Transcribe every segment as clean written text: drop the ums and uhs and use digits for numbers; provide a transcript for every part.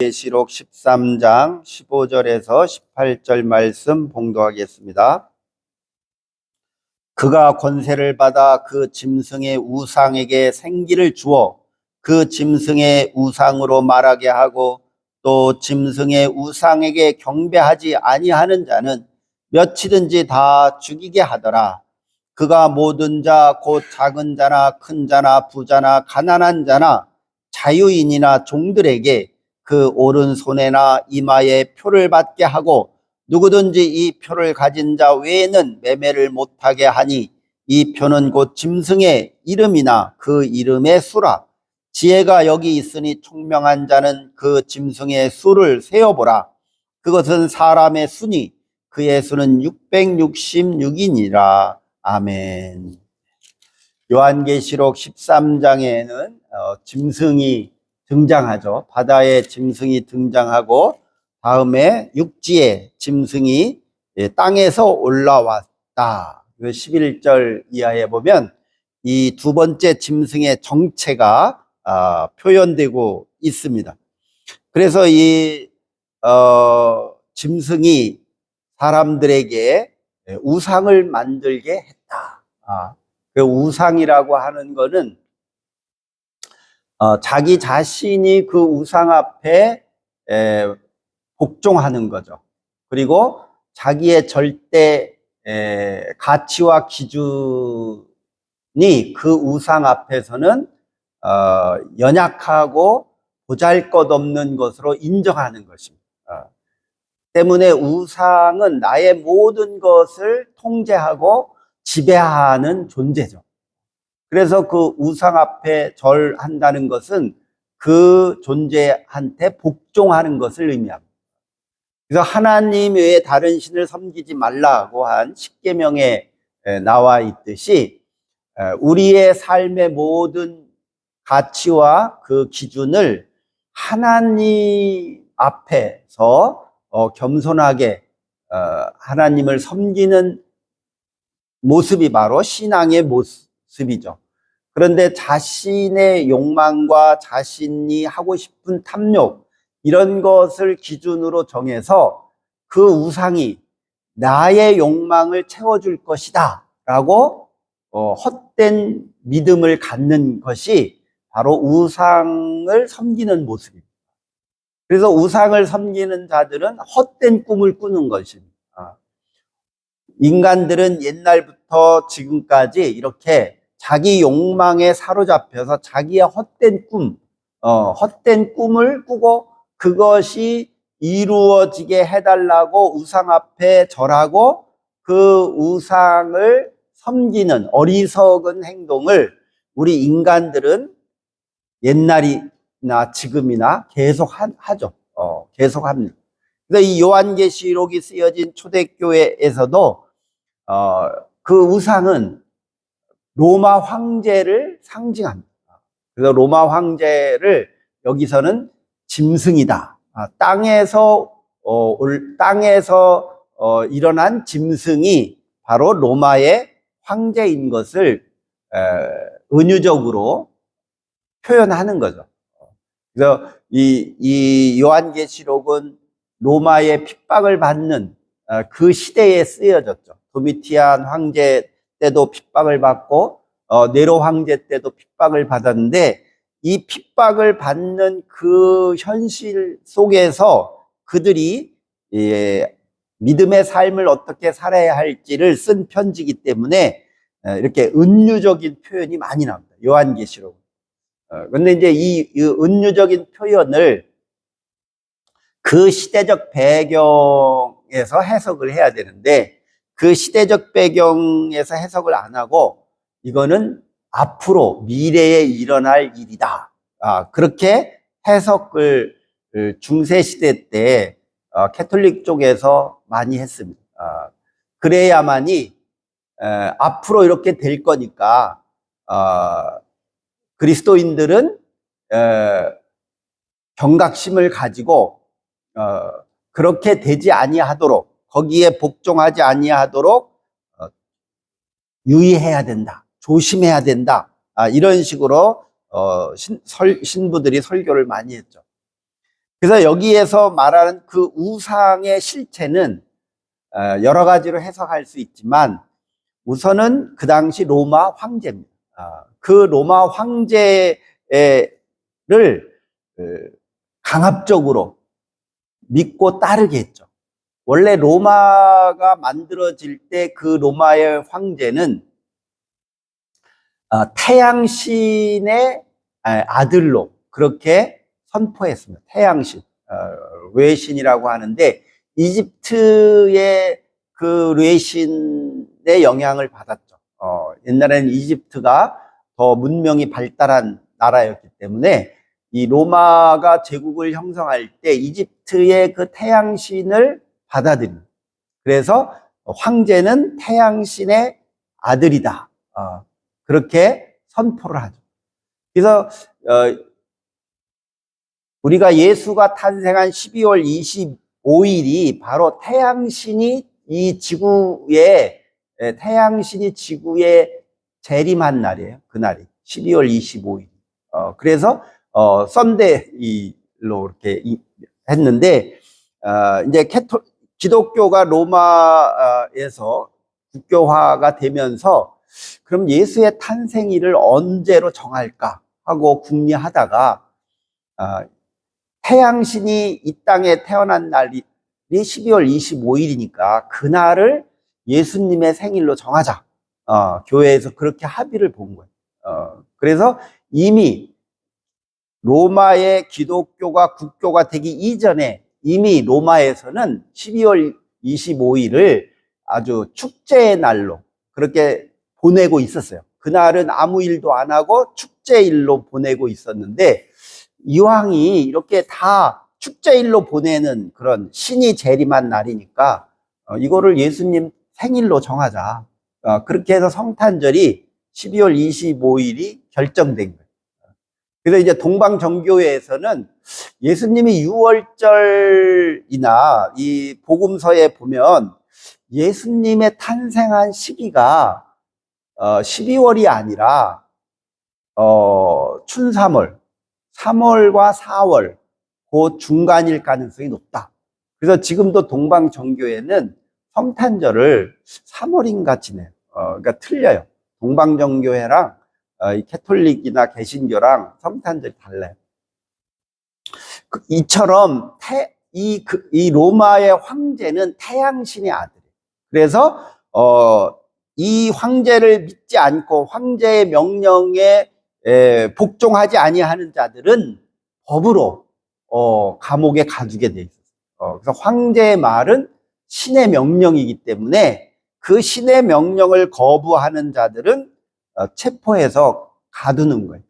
계시록 13장 15절에서 18절 말씀 봉독하겠습니다. 그가 권세를 받아 그 짐승의 우상에게 생기를 주어 그 짐승의 우상으로 말하게 하고 또 짐승의 우상에게 경배하지 아니하는 자는 몇이든지 다 죽이게 하더라. 그가 모든 자 곧 작은 자나 큰 자나 부자나 가난한 자나 자유인이나 종들에게 그 오른손에나 이마에 표를 받게 하고 누구든지 이 표를 가진 자 외에는 매매를 못하게 하니 이 표는 곧 짐승의 이름이나 그 이름의 수라. 지혜가 여기 있으니 총명한 자는 그 짐승의 수를 세어보라. 그것은 사람의 수니 그의 수는 666이니라. 아멘. 요한계시록 13장에는 짐승이 등장하죠. 바다에 짐승이 등장하고 다음에 육지에 짐승이 땅에서 올라왔다. 11절 이하에 보면 이 두 번째 짐승의 정체가 표현되고 있습니다. 그래서 이 짐승이 사람들에게 우상을 만들게 했다. 그 우상이라고 하는 거는 자기 자신이 그 우상 앞에 복종하는 거죠. 그리고 자기의 절대 가치와 기준이 그 우상 앞에서는 연약하고 보잘것없는 것으로 인정하는 것입니다. 때문에 우상은 나의 모든 것을 통제하고 지배하는 존재죠. 그래서 그 우상 앞에 절한다는 것은 그 존재한테 복종하는 것을 의미합니다. 그래서 하나님 외에 다른 신을 섬기지 말라고 한 십계명에 나와 있듯이 우리의 삶의 모든 가치와 그 기준을 하나님 앞에서 겸손하게 하나님을 섬기는 모습이 바로 신앙의 모습이죠. 그런데 자신의 욕망과 자신이 하고 싶은 탐욕 이런 것을 기준으로 정해서 그 우상이 나의 욕망을 채워줄 것이다 라고 헛된 믿음을 갖는 것이 바로 우상을 섬기는 모습입니다. 그래서 우상을 섬기는 자들은 헛된 꿈을 꾸는 것입니다. 인간들은 옛날부터 지금까지 이렇게 자기 욕망에 사로잡혀서 자기의 헛된 꿈을 꾸고 그것이 이루어지게 해달라고 우상 앞에 절하고 그 우상을 섬기는 어리석은 행동을 우리 인간들은 옛날이나 지금이나 계속 하죠. 계속 합니다. 그래서 이 요한계시록이 쓰여진 초대교회에서도 그 우상은 로마 황제를 상징합니다. 그래서 로마 황제를 여기서는 짐승이다. 땅에서 일어난 짐승이 바로 로마의 황제인 것을 은유적으로 표현하는 거죠. 그래서 이 요한계시록은 로마의 핍박을 받는 그 시대에 쓰여졌죠. 도미티안 황제 때도 핍박을 받고 네로 황제 때도 핍박을 받았는데 이 핍박을 받는 그 현실 속에서 그들이 믿음의 삶을 어떻게 살아야 할지를 쓴 편지이기 때문에 이렇게 은유적인 표현이 많이 나옵니다. 요한계시록. 근데 이제 이 은유적인 표현을 그 시대적 배경에서 해석을 해야 되는데 그 시대적 배경에서 해석을 안 하고 이거는 앞으로 미래에 일어날 일이다. 그렇게 해석을 중세시대 때 캐톨릭 쪽에서 많이 했습니다. 그래야만이 앞으로 이렇게 될 거니까 그리스도인들은 경각심을 가지고 그렇게 되지 아니하도록 거기에 복종하지 아니하도록 유의해야 된다. 조심해야 된다. 이런 식으로 신부들이 설교를 많이 했죠. 그래서 여기에서 말하는 그 우상의 실체는 여러 가지로 해석할 수 있지만 우선은 그 당시 로마 황제입니다. 그 로마 황제를 강압적으로 믿고 따르게 했죠. 원래 로마가 만들어질 때 그 로마의 황제는 태양신의 아들로 그렇게 선포했습니다. 태양신, 뇌신이라고 하는데 이집트의 그 뇌신의 영향을 받았죠. 옛날에는 이집트가 더 문명이 발달한 나라였기 때문에 이 로마가 제국을 형성할 때 이집트의 그 태양신을 받아들입니다. 그래서 황제는 태양신의 아들이다. 그렇게 선포를 하죠. 그래서 우리가 예수가 탄생한 12월 25일이 바로 태양신이 지구에 재림한 날이에요. 그날이 12월 25일. 그래서 썬데이로 이렇게 했는데 이제 기독교가 로마에서 국교화가 되면서 그럼 예수의 탄생일을 언제로 정할까 하고 궁리하다가 태양신이 이 땅에 태어난 날이 12월 25일이니까 그날을 예수님의 생일로 정하자. 교회에서 그렇게 합의를 본 거예요. 그래서 이미 로마의 기독교가 국교가 되기 이전에 이미 로마에서는 12월 25일을 아주 축제의 날로 그렇게 보내고 있었어요. 그날은 아무 일도 안 하고 축제일로 보내고 있었는데 이왕이 이렇게 다 축제일로 보내는 그런 신이 재림한 날이니까 이거를 예수님 생일로 정하자. 그렇게 해서 성탄절이 12월 25일이 결정된 거예요. 그래서 이제 동방정교회에서는 예수님이 유월절이나 이 복음서에 보면 예수님의 탄생한 시기가 12월이 아니라 춘3월, 3월과 4월 그 중간일 가능성이 높다. 그래서 지금도 동방정교회는 성탄절을 3월인가 지내요. 그러니까 틀려요. 동방정교회랑 이 캐톨릭이나 개신교랑 성탄절이 달라요. 이처럼 이 로마의 황제는 태양신의 아들이에요. 그래서 이 황제를 믿지 않고 황제의 명령에 복종하지 아니하는 자들은 법으로 감옥에 가두게 돼 있어요. 그래서 황제의 말은 신의 명령이기 때문에 그 신의 명령을 거부하는 자들은 체포해서 가두는 거예요.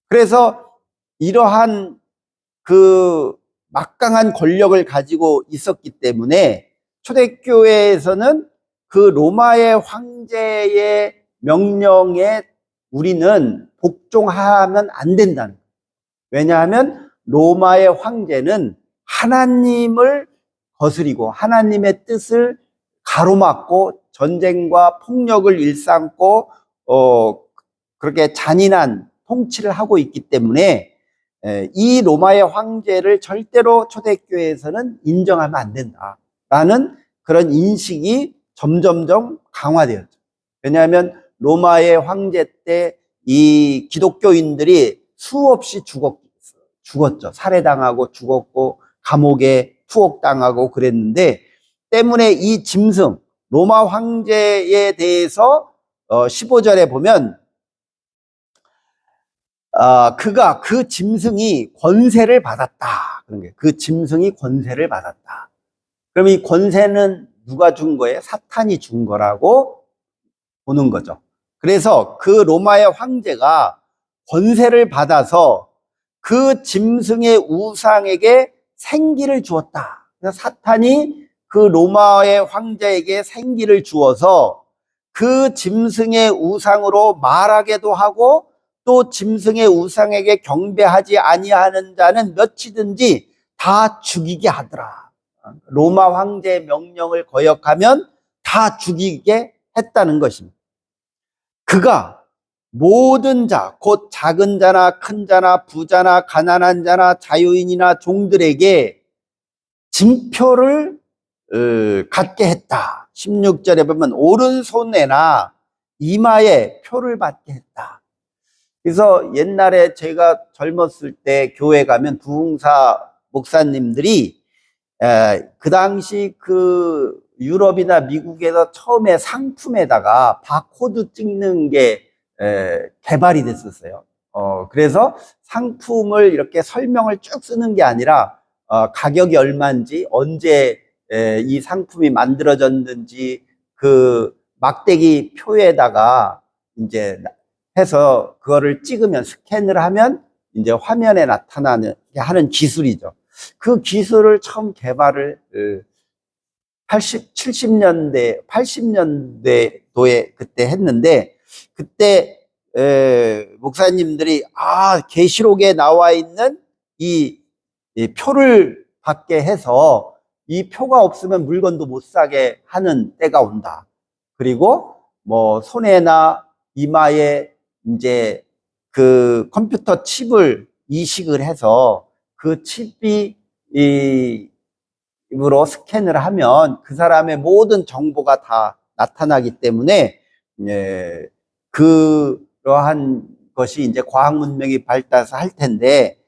그래서 이러한 그 막강한 권력을 가지고 있었기 때문에 초대교회에서는 그 로마의 황제의 명령에 우리는 복종하면 안 된다는 거예요. 왜냐하면 로마의 황제는 하나님을 거스리고 하나님의 뜻을 가로막고 전쟁과 폭력을 일삼고 그렇게 잔인한 통치를 하고 있기 때문에 이 로마의 황제를 절대로 초대교회에서는 인정하면 안 된다라는 그런 인식이 점점점 강화되었죠. 왜냐하면 로마의 황제 때 이 기독교인들이 수없이 죽었죠. 살해당하고 죽었고 감옥에 투옥당하고 그랬는데 때문에 이 짐승 로마 황제에 대해서 15절에 보면 그가 그 짐승이 권세를 받았다. 그런 게 그 짐승이 권세를 받았다. 그럼 이 권세는 누가 준 거예요? 사탄이 준 거라고 보는 거죠. 그래서 그 로마의 황제가 권세를 받아서 그 짐승의 우상에게 생기를 주었다. 그래서 사탄이 그 로마의 황제에게 생기를 주어서 그 짐승의 우상으로 말하게도 하고 또 짐승의 우상에게 경배하지 아니하는 자는 몇이든지 다 죽이게 하더라. 로마 황제의 명령을 거역하면 다 죽이게 했다는 것입니다. 그가 모든 자, 곧 작은 자나 큰 자나 부자나 가난한 자나 자유인이나 종들에게 징표를 갖게 했다. 16절에 보면 오른손에나 이마에 표를 받게 했다. 그래서 옛날에 제가 젊었을 때 교회 가면 부흥사 목사님들이 그 당시 그 유럽이나 미국에서 처음에 상품에다가 바코드 찍는 게 개발이 됐었어요. 그래서 상품을 이렇게 설명을 쭉 쓰는 게 아니라 가격이 얼마인지, 언제 이 상품이 만들어졌는지 그 막대기 표에다가 이제 해서 그거를 찍으면, 스캔을 하면 이제 화면에 나타나는 하는 기술이죠. 그 기술을 처음 개발을 70년대, 80년대도에 그때 했는데, 그때 목사님들이 계시록에 나와 있는 이 표를 받게 해서 이 표가 없으면 물건도 못 사게 하는 때가 온다. 그리고 뭐 손에나 이마에 이제 그 컴퓨터 칩을 이식을 해서 그 칩이 으로 스캔을 하면 그 사람의 모든 정보가 다 나타나기 때문에 그러한 것이 이제 과학 문명이 발달해서 할 텐데,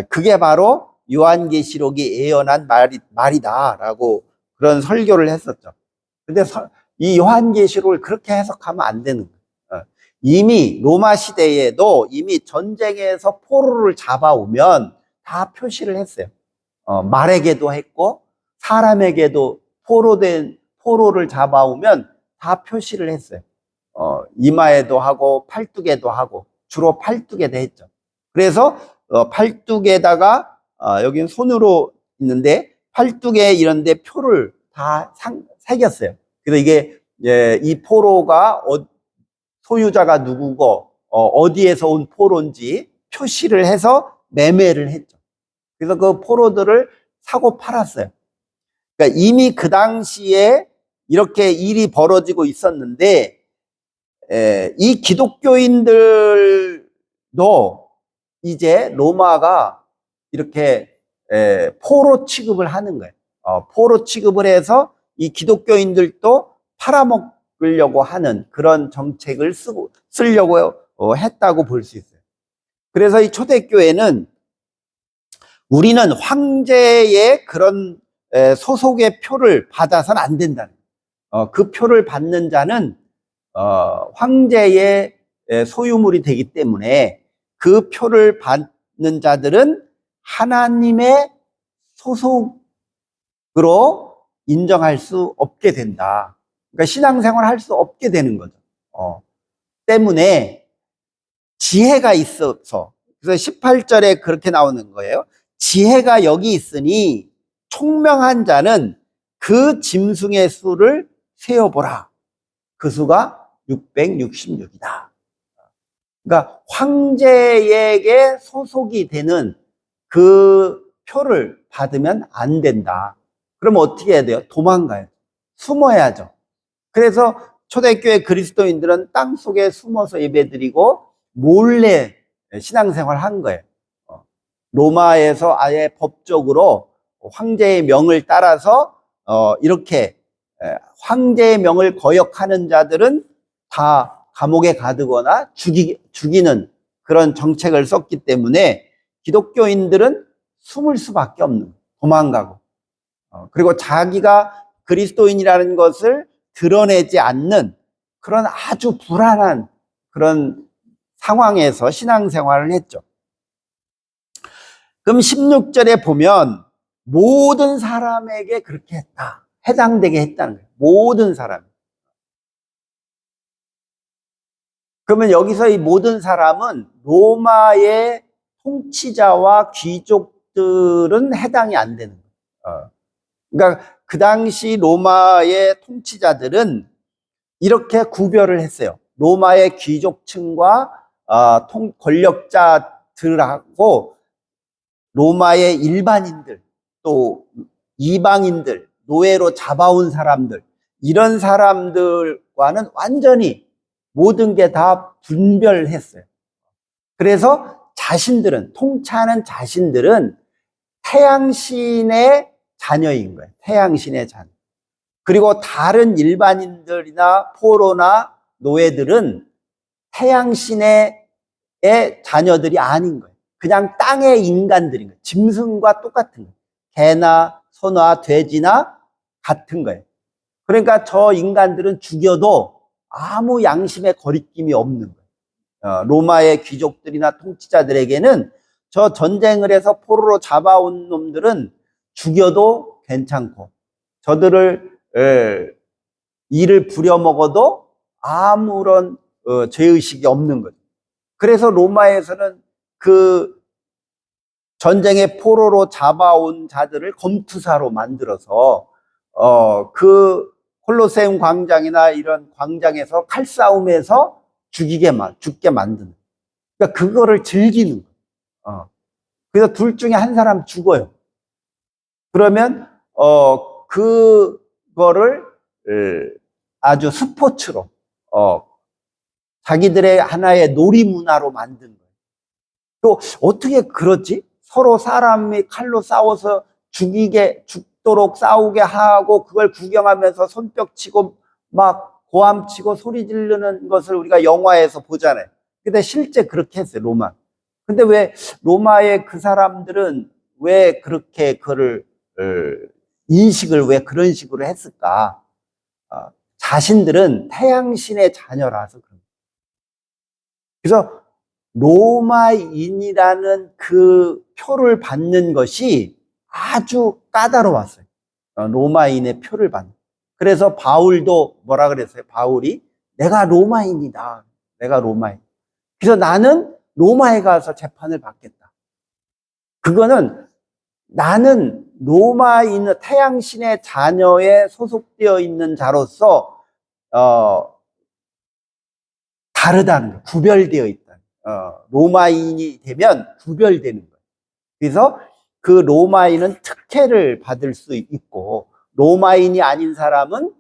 그게 바로 요한계시록이 예언한 말이다라고 그런 설교를 했었죠. 근데 이 요한계시록을 그렇게 해석하면 안 되는 거예요. 이미 로마 시대에도 이미 전쟁에서 포로를 잡아오면 다 표시를 했어요. 말에게도 했고 사람에게도 포로를 잡아오면 다 표시를 했어요. 이마에도 하고 팔뚝에도 하고, 주로 팔뚝에도 했죠. 그래서 팔뚝에다가 여기는 손으로 있는데 팔뚝에 이런 데 표를 다 새겼어요. 그래서 이게 이 포로가 소유자가 누구고 어디에서 온 포로인지 표시를 해서 매매를 했죠. 그래서 그 포로들을 사고 팔았어요. 그러니까 이미 그 당시에 이렇게 일이 벌어지고 있었는데, 이 기독교인들도 이제 로마가 이렇게 포로 취급을 하는 거예요. 포로 취급을 해서 이 기독교인들도 팔아먹으려고 하는 그런 정책을 쓰려고 했다고 볼 수 있어요. 그래서 이 초대교회는 우리는 황제의 그런 소속의 표를 받아서는 안 된다는 거예요. 그 표를 받는 자는 황제의 소유물이 되기 때문에 그 표를 받는 자들은 하나님의 소속으로 인정할 수 없게 된다. 그러니까 신앙생활 할 수 없게 되는 거죠. 때문에 지혜가 있어서, 그래서 18절에 그렇게 나오는 거예요. 지혜가 여기 있으니 총명한 자는 그 짐승의 수를 세어보라. 그 수가 666이다. 그러니까 황제에게 소속이 되는 그 표를 받으면 안 된다. 그러면 어떻게 해야 돼요? 도망가요. 숨어야죠. 그래서 초대교회 그리스도인들은 땅속에 숨어서 예배드리고 몰래 신앙생활 한 거예요. 로마에서 아예 법적으로 황제의 명을 따라서 이렇게 황제의 명을 거역하는 자들은 다 감옥에 가두거나 죽이는 그런 정책을 썼기 때문에 기독교인들은 숨을 수밖에 없는, 도망가고, 그리고 자기가 그리스도인이라는 것을 드러내지 않는 그런 아주 불안한 그런 상황에서 신앙생활을 했죠. 그럼 16절에 보면 모든 사람에게 그렇게 했다. 해당되게 했다는 거예요. 모든 사람. 그러면 여기서 이 모든 사람은 로마의 통치자와 귀족들은 해당이 안 되는 거예요. 그러니까 그 당시 로마의 통치자들은 이렇게 구별을 했어요. 로마의 귀족층과 권력자들하고 로마의 일반인들, 또 이방인들, 노예로 잡아온 사람들, 이런 사람들과는 완전히 모든 게 다 분별했어요. 그래서 자신들은, 통치하는 자신들은 태양신의 자녀인 거예요. 태양신의 자녀. 그리고 다른 일반인들이나 포로나 노예들은 태양신의 자녀들이 아닌 거예요. 그냥 땅의 인간들인 거예요. 짐승과 똑같은 거예요. 개나 소나 돼지나 같은 거예요. 그러니까 저 인간들은 죽여도 아무 양심의 거리낌이 없는 거예요. 로마의 귀족들이나 통치자들에게는 저 전쟁을 해서 포로로 잡아온 놈들은 죽여도 괜찮고, 저들을 이를 부려먹어도 아무런 죄의식이 없는 거죠. 그래서 로마에서는 그 전쟁의 포로로 잡아온 자들을 검투사로 만들어서 그 콜로세움 광장이나 이런 광장에서 칼싸움에서 죽게 만드는. 그러니까 그거를 즐기는 거예요. 그래서 둘 중에 한 사람 죽어요. 그러면 그거를 아주 스포츠로 자기들의 하나의 놀이 문화로 만든 거예요. 또 어떻게 그렇지? 서로 사람이 칼로 싸워서 죽도록 싸우게 하고 그걸 구경하면서 손뼉 치고 막 고함 치고 소리 지르는 것을 우리가 영화에서 보잖아요. 근데 실제 그렇게 했어요, 로마. 근데 왜 로마의 그 사람들은 왜 그렇게 그를 인식을 왜 그런 식으로 했을까? 자신들은 태양신의 자녀라서 그런 거예요. 그래서 로마인이라는 그 표를 받는 것이 아주 까다로웠어요. 로마인의 표를 받는. 그래서 바울도 뭐라 그랬어요? 바울이 내가 로마인이다. 내가 로마인. 그래서 나는 로마에 가서 재판을 받겠다. 그거는 나는 로마인, 태양신의 자녀에 소속되어 있는 자로서 다르다는 거예요. 구별되어 있다. 로마인이 되면 구별되는 거예요. 그래서 그 로마인은 특혜를 받을 수 있고 로마인이 아닌 사람은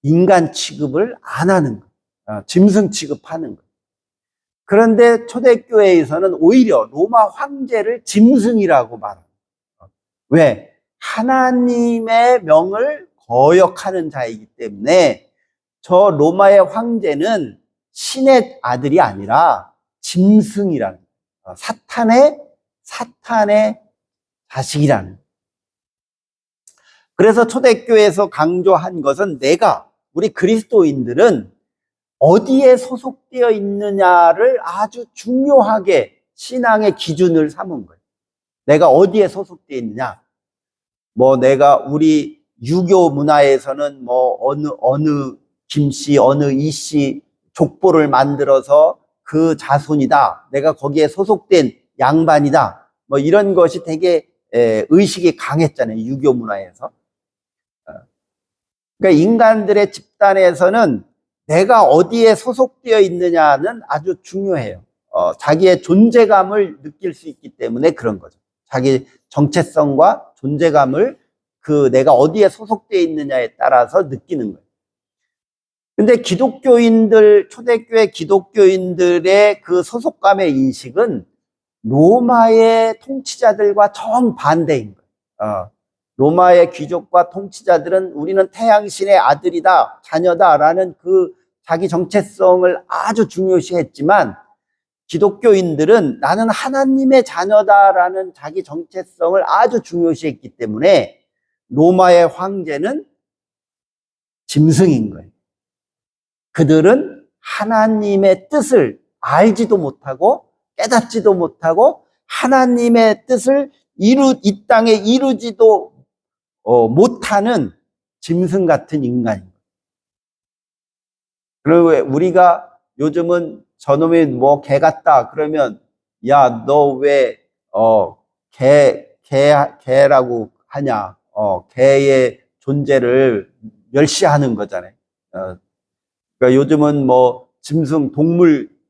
인간 취급을 안 하는 거예요. 짐승 취급하는 거예요. 그런데 초대교회에서는 오히려 로마 황제를 짐승이라고 말합니다. 왜? 하나님의 명을 거역하는 자이기 때문에 저 로마의 황제는 신의 아들이 아니라 짐승이라는, 사탄의 자식이라는. 그래서 초대교회에서 강조한 것은 우리 그리스도인들은 어디에 소속되어 있느냐를 아주 중요하게 신앙의 기준을 삼은 거예요. 내가 어디에 소속되어 있느냐. 우리 유교 문화에서는 어느 김씨, 어느 이씨 족보를 만들어서 그 자손이다. 내가 거기에 소속된 양반이다. 이런 것이 되게 의식이 강했잖아요. 유교 문화에서. 그러니까 인간들의 집단에서는 내가 어디에 소속되어 있느냐는 아주 중요해요. 자기의 존재감을 느낄 수 있기 때문에 그런 거죠. 자기 정체성과 존재감을 내가 어디에 소속되어 있느냐에 따라서 느끼는 거예요. 근데 초대교회 기독교인들의 그 소속감의 인식은 로마의 통치자들과 정반대인 거예요. 로마의 귀족과 통치자들은 우리는 태양신의 아들이다, 자녀다라는 그 자기 정체성을 아주 중요시했지만 기독교인들은 나는 하나님의 자녀다라는 자기 정체성을 아주 중요시했기 때문에 로마의 황제는 짐승인 거예요. 그들은 하나님의 뜻을 알지도 못하고 깨닫지도 못하고 하나님의 뜻을 이 땅에 이루지도 못하는 짐승 같은 인간입니다. 그리고 우리가 요즘은 저놈이 개 같다 그러면 야, 너 왜 개라고 하냐? 개의 존재를 멸시하는 거잖아요. 그러니까 요즘은 짐승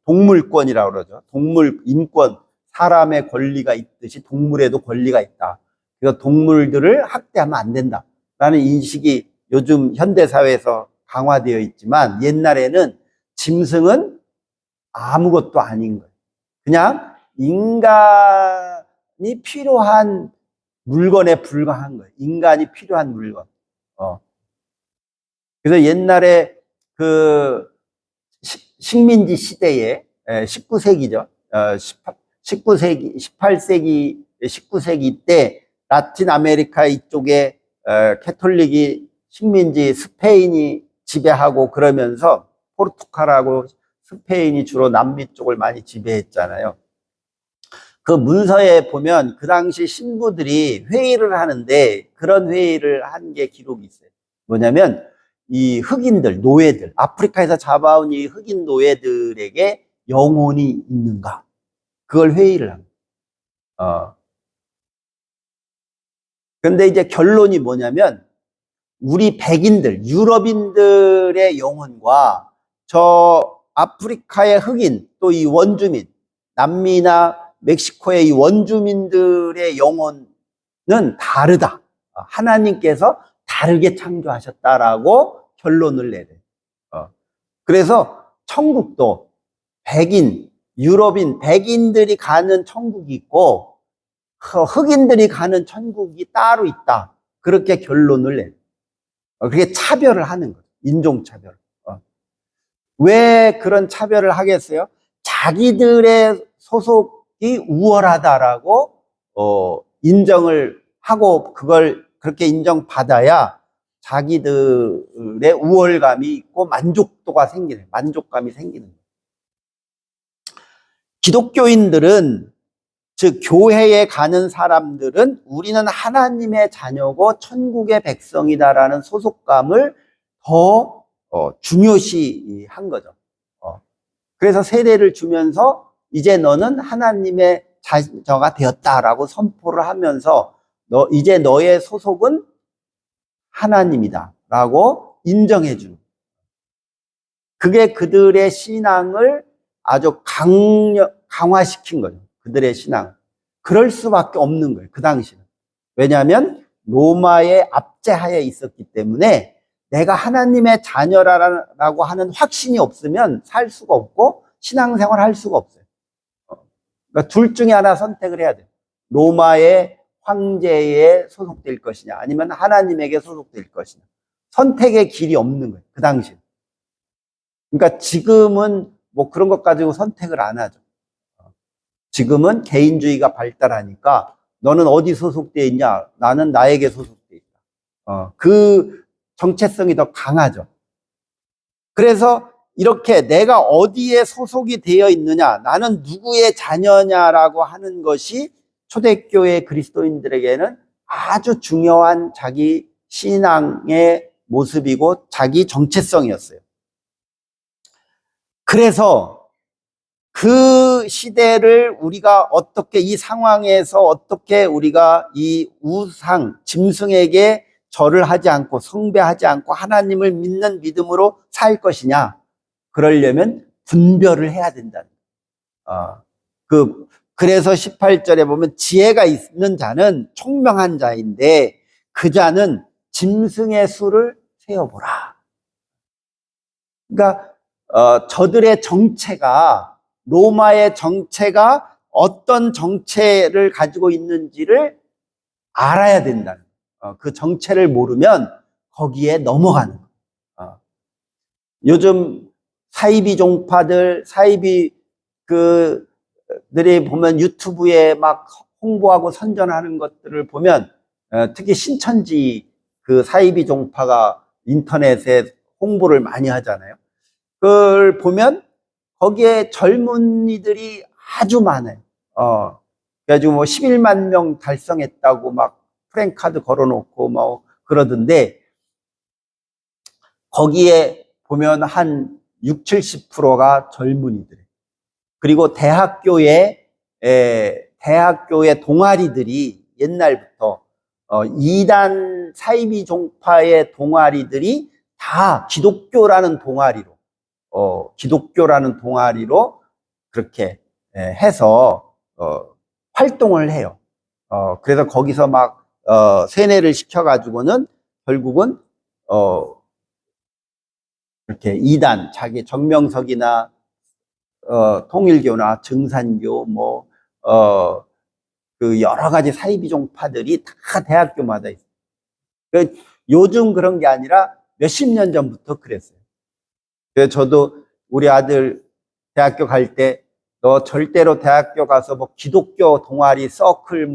동물권이라고 그러죠. 동물 인권, 사람의 권리가 있듯이 동물에도 권리가 있다. 그래서 동물들을 학대하면 안 된다라는 인식이 요즘 현대 사회에서 강화되어 있지만 옛날에는 짐승은 아무것도 아닌 거예요. 그냥 인간이 필요한 물건에 불과한 거예요. 인간이 필요한 물건. 그래서 옛날에 그 식민지 시대에 19세기죠. 19세기, 18세기, 19세기 때 라틴 아메리카 이쪽에 캐톨릭이 식민지 스페인이 지배하고 그러면서 포르투갈하고 스페인이 주로 남미 쪽을 많이 지배했잖아요. 그 문서에 보면 그 당시 신부들이 회의를 하는데 그런 회의를 한 게 기록이 있어요. 뭐냐면 이 흑인들, 노예들, 아프리카에서 잡아온 이 흑인 노예들에게 영혼이 있는가? 그걸 회의를 합니다. 근데 이제 결론이 뭐냐면 우리 백인들, 유럽인들의 영혼과 저 아프리카의 흑인, 또 이 원주민, 남미나 멕시코의 이 원주민들의 영혼은 다르다. 하나님께서 다르게 창조하셨다라고 결론을 내려요. 그래서 천국도 백인, 유럽인, 백인들이 가는 천국이 있고 흑인들이 가는 천국이 따로 있다. 그렇게 결론을 내요. 그게 차별을 하는 거예요. 인종차별. 왜 그런 차별을 하겠어요? 자기들의 소속이 우월하다라고 인정을 하고 그걸 그렇게 인정받아야 자기들의 우월감이 있고 만족도가 생기는, 만족감이 생기는 거예요. 기독교인들은, 즉 교회에 가는 사람들은 우리는 하나님의 자녀고 천국의 백성이다라는 소속감을 더 중요시한 거죠. 그래서 세례를 주면서 이제 너는 하나님의 자녀가 되었다라고 선포를 하면서 이제 너의 소속은 하나님이다라고 인정해 주는. 그게 그들의 신앙을 아주 강화시킨 거죠. 그들의 신앙. 그럴 수밖에 없는 거예요. 그 당시는. 왜냐하면 로마의 압제하에 있었기 때문에 내가 하나님의 자녀라고 하는 확신이 없으면 살 수가 없고 신앙생활 할 수가 없어요. 그러니까 둘 중에 하나 선택을 해야 돼요. 로마의 황제에 소속될 것이냐 아니면 하나님에게 소속될 것이냐. 선택의 길이 없는 거예요. 그 당시는. 그러니까 지금은 뭐 그런 것 가지고 선택을 안 하죠. 지금은 개인주의가 발달하니까 너는 어디 소속되어 있냐? 나는 나에게 소속되어 있다. 그 정체성이 더 강하죠. 그래서 이렇게 내가 어디에 소속이 되어 있느냐, 나는 누구의 자녀냐라고 하는 것이 초대교회 그리스도인들에게는 아주 중요한 자기 신앙의 모습이고 자기 정체성이었어요. 그래서 그 시대를 우리가 어떻게, 이 상황에서 어떻게 우리가 이 우상, 짐승에게 절을 하지 않고 숭배하지 않고 하나님을 믿는 믿음으로 살 것이냐. 그러려면 분별을 해야 된다. 그래서 18절에 보면 지혜가 있는 자는 총명한 자인데 그 자는 짐승의 수를 세어보라. 그러니까 저들의 정체가, 로마의 정체가 어떤 정체를 가지고 있는지를 알아야 된다는 거예요. 그 정체를 모르면 거기에 넘어가는 거예요. 요즘 사이비 종파들, 사이비 그들이 보면 유튜브에 막 홍보하고 선전하는 것들을 보면 특히 신천지 그 사이비 종파가 인터넷에 홍보를 많이 하잖아요. 그걸 보면 거기에 젊은이들이 아주 많아요. 그래가지고 뭐 11만 명 달성했다고 막 프랭카드 걸어놓고 뭐 그러던데 거기에 보면 한 60, 70%가 젊은이들. 그리고 대학교의 동아리들이 옛날부터 이단 사이비 종파의 동아리들이 다 기독교라는 동아리로 그렇게 해서 활동을 해요. 그래서 거기서 막 세뇌를 시켜가지고는 결국은 이렇게 이단, 자기 정명석이나 통일교나 증산교, 그 여러 가지 사이비 종파들이 다 대학교마다 있어요. 그 요즘 그런 게 아니라 몇십 년 전부터 그랬어요. 그래서 저도 우리 아들 대학교 갈 때 너 절대로 대학교 가서 뭐 기독교 동아리, 서클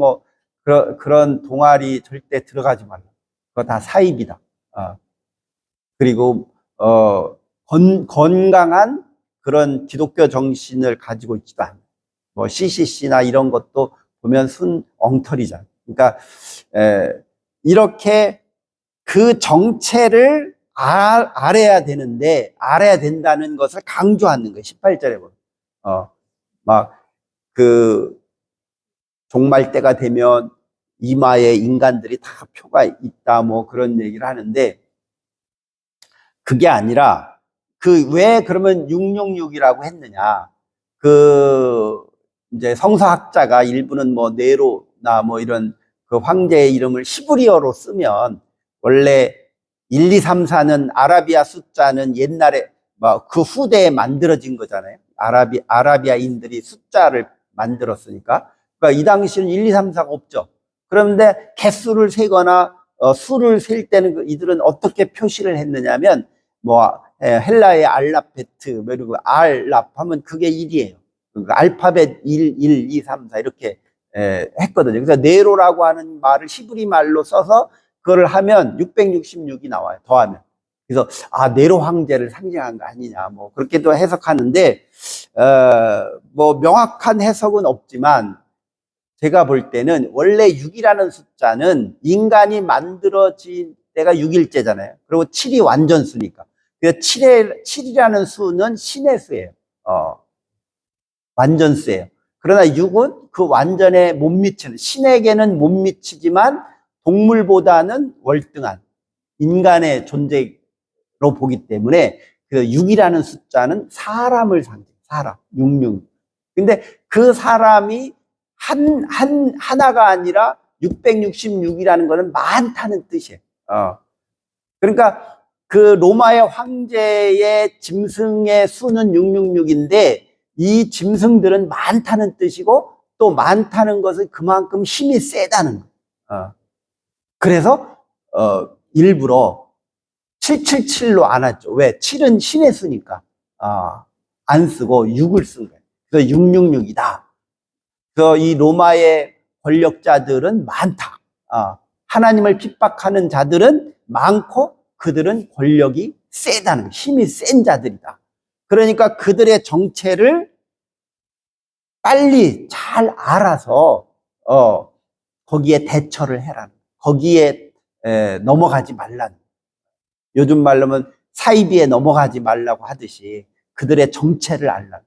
그런 동아리 절대 들어가지 말라. 그거 다 사입이다. 그리고 건강한 그런 기독교 정신을 가지고 있지도 않아요. 뭐 CCC나 이런 것도 보면 순 엉터리잖아요. 그러니까 이렇게 그 정체를 알아야 되는데, 알아야 된다는 것을 강조하는 거예요. 18절에 보면. 종말 때가 되면 이마에 인간들이 다 표가 있다, 그런 얘기를 하는데, 그게 아니라, 왜 그러면 666이라고 했느냐. 이제 성서학자가 일부는 네로나 이런 그 황제의 이름을 히브리어로 쓰면, 원래 1, 2, 3, 4는 아라비아 숫자는 옛날에 그 후대에 만들어진 거잖아요. 아라비아인들이 숫자를 만들었으니까. 그러니까 이 당시는 1, 2, 3, 4가 없죠. 그런데 개수를 세거나 수를 셀 때는 이들은 어떻게 표시를 했느냐면 헬라의 알라페트 그리고 알랍 하면 그게 1이에요. 그러니까 알파벳 1, 2, 3, 4 이렇게 했거든요. 그래서 네로라고 하는 말을 히브리 말로 써서 그걸 하면 666이 나와요. 더하면. 그래서 네로 황제를 상징한 거 아니냐 그렇게도 해석하는데 명확한 해석은 없지만 제가 볼 때는 원래 6이라는 숫자는 인간이 만들어진 때가 6일째잖아요. 그리고 7이 완전수니까. 그래서 7이라는 수는 신의 수예요. 완전수예요. 그러나 6은 그 완전에 못 미치는, 신에게는 못 미치지만 동물보다는 월등한 인간의 존재로 보기 때문에 그래서 6이라는 숫자는 사람을 상징해요. 사람, 66. 근데 그 사람이 하나가 아니라 666이라는 거는 많다는 뜻이에요. 그러니까 그 로마의 황제의 짐승의 수는 666인데 이 짐승들은 많다는 뜻이고 또 많다는 것은 그만큼 힘이 세다는 거예요. 그래서 일부러 777로 안 왔죠. 왜? 7은 신의 수니까 안 쓰고 6을 쓴 거예요. 그래서 666이다. 그래서 이 로마의 권력자들은 많다. 하나님을 핍박하는 자들은 많고 그들은 권력이 세다는 거예요. 힘이 센 자들이다. 그러니까 그들의 정체를 빨리 잘 알아서 거기에 대처를 해라는, 거기에 넘어가지 말라는, 요즘 말로는 사이비에 넘어가지 말라고 하듯이 그들의 정체를 알라는.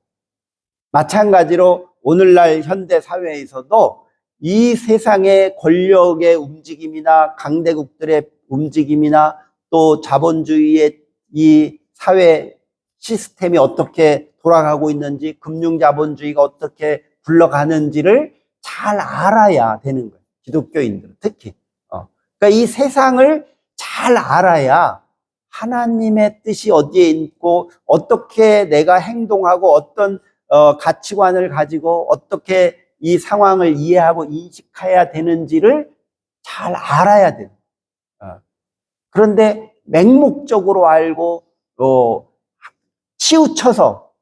마찬가지로 오늘날 현대 사회에서도 이 세상의 권력의 움직임이나 강대국들의 움직임이나 또 자본주의의 이 사회 시스템이 어떻게 돌아가고 있는지, 금융자본주의가 어떻게 굴러가는지를 잘 알아야 되는 거예요. 기독교인들은 특히. 그러니까 이 세상을 잘 알아야 하나님의 뜻이 어디에 있고 어떻게 내가 행동하고 어떤 가치관을 가지고 어떻게 이 상황을 이해하고 인식해야 되는지를 잘 알아야 돼요. 그런데 맹목적으로 알고 치우쳐서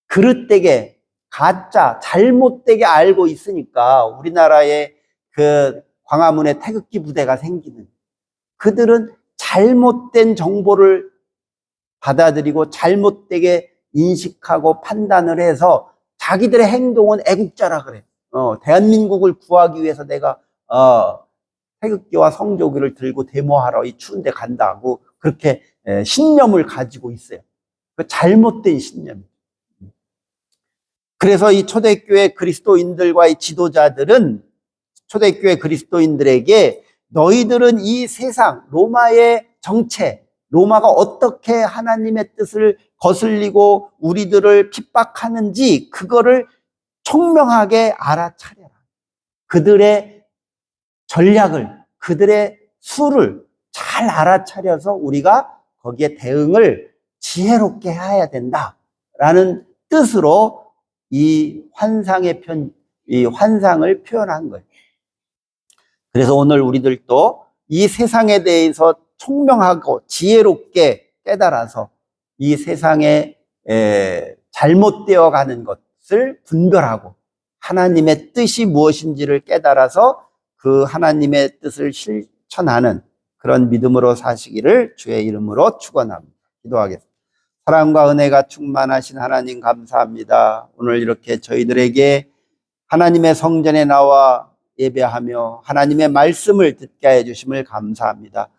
그릇되게 가짜 잘못되게 알고 있으니까 우리나라에 그 광화문에 태극기 부대가 생기는, 그들은 잘못된 정보를 받아들이고 잘못되게 인식하고 판단을 해서 자기들의 행동은 애국자라 그래. 대한민국을 구하기 위해서 내가 태극기와 성조기를 들고 데모하러 이 추운 데 간다고 그렇게 신념을 가지고 있어요. 그 잘못된 신념. 그래서 이 초대교회 그리스도인들과의 지도자들은 초대교회 그리스도인들에게 너희들은 이 세상 로마의 정체, 로마가 어떻게 하나님의 뜻을 거슬리고 우리들을 핍박하는지 그거를 총명하게 알아차려라. 그들의 전략을, 그들의 수를 잘 알아차려서 우리가 거기에 대응을 지혜롭게 해야 된다라는 뜻으로 이 환상을 표현한 거예요. 그래서 오늘 우리들도 이 세상에 대해서 총명하고 지혜롭게 깨달아서 이 세상에 잘못되어 가는 것을 분별하고 하나님의 뜻이 무엇인지를 깨달아서 그 하나님의 뜻을 실천하는 그런 믿음으로 사시기를 주의 이름으로 축원합니다. 기도하겠습니다. 사랑과 은혜가 충만하신 하나님 감사합니다. 오늘 이렇게 저희들에게 하나님의 성전에 나와 예배하며 하나님의 말씀을 듣게 해 주심을 감사합니다.